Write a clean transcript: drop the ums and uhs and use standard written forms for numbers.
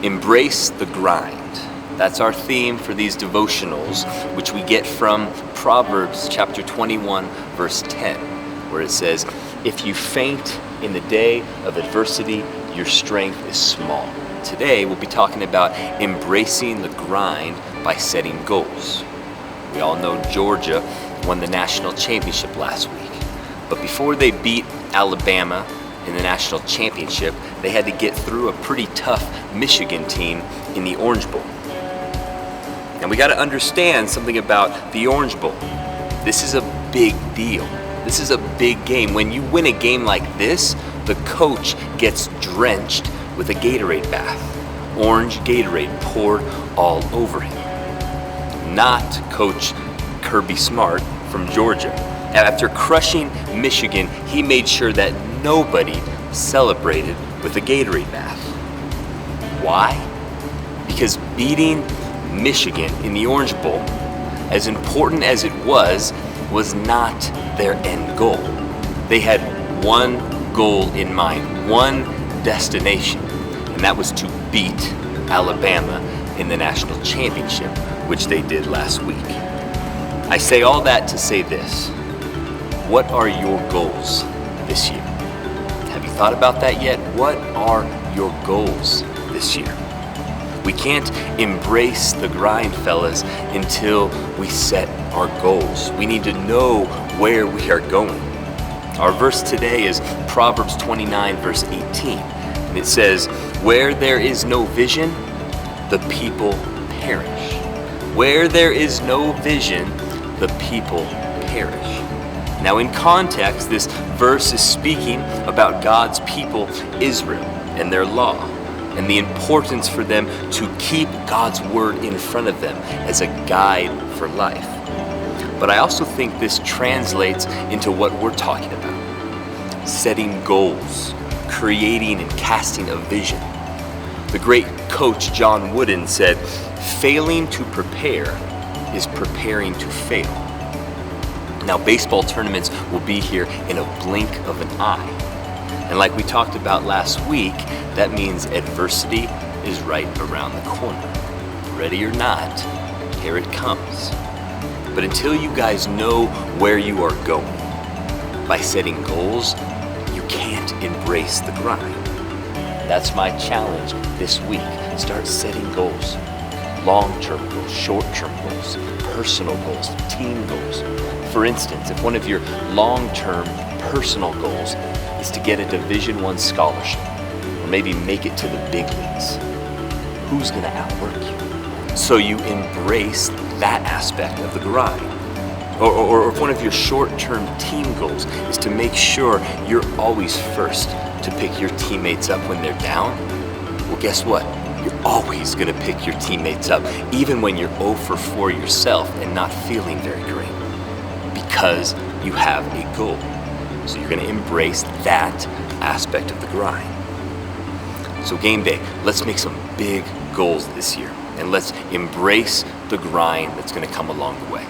Embrace the grind. That's our theme for these devotionals, which we get from Proverbs chapter 21, verse 10, where it says, "If you faint in the day of adversity, your strength is small." Today, we'll be talking about embracing the grind by setting goals. We all know Georgia won the national championship last week. But before they beat Alabama in the national championship, they had to get through a pretty tough Michigan team in the Orange Bowl. And we got to understand something about the Orange Bowl. This is a big deal. This is a big game. When you win a game like this, the coach gets drenched with a Gatorade bath. Orange Gatorade poured all over him. Not Coach Kirby Smart from Georgia. After crushing Michigan, he made sure that nobody celebrated with a Gatorade bath. Why? Because beating Michigan in the Orange Bowl, as important as it was not their end goal. They had one goal in mind, one destination, and that was to beat Alabama in the national championship, which they did last week. I say all that to say this. What are your goals this year? Have you thought about that yet? What are your goals this year? We can't embrace the grind, fellas, until we set our goals. We need to know where we are going. Our verse today is Proverbs 29, verse 18. And it says, "Where there is no vision, the people perish." Where there is no vision, the people perish. Now in context, this verse is speaking about God's people, Israel, and their law, and the importance for them to keep God's word in front of them as a guide for life. But I also think this translates into what we're talking about: setting goals, creating and casting a vision. The great coach John Wooden said, "Failing to prepare is preparing to fail." Now, baseball tournaments will be here in a blink of an eye. And like we talked about last week, that means adversity is right around the corner. Ready or not, here it comes. But until you guys know where you are going, by setting goals, you can't embrace the grind. That's my challenge this week. Start setting goals. Long-term goals, short-term goals, personal goals, team goals. For instance, if one of your long-term personal goals is to get a Division I scholarship, or maybe make it to the big leagues, who's going to outwork you? So you embrace that aspect of the grind. Or if one of your short-term team goals is to make sure you're always first to pick your teammates up when they're down, well, guess what? You're always going to pick your teammates up, even when you're 0 for 4 yourself and not feeling very great, because you have a goal. So you're going to embrace that aspect of the grind. So game day, let's make some big goals this year, and let's embrace the grind that's going to come along the way.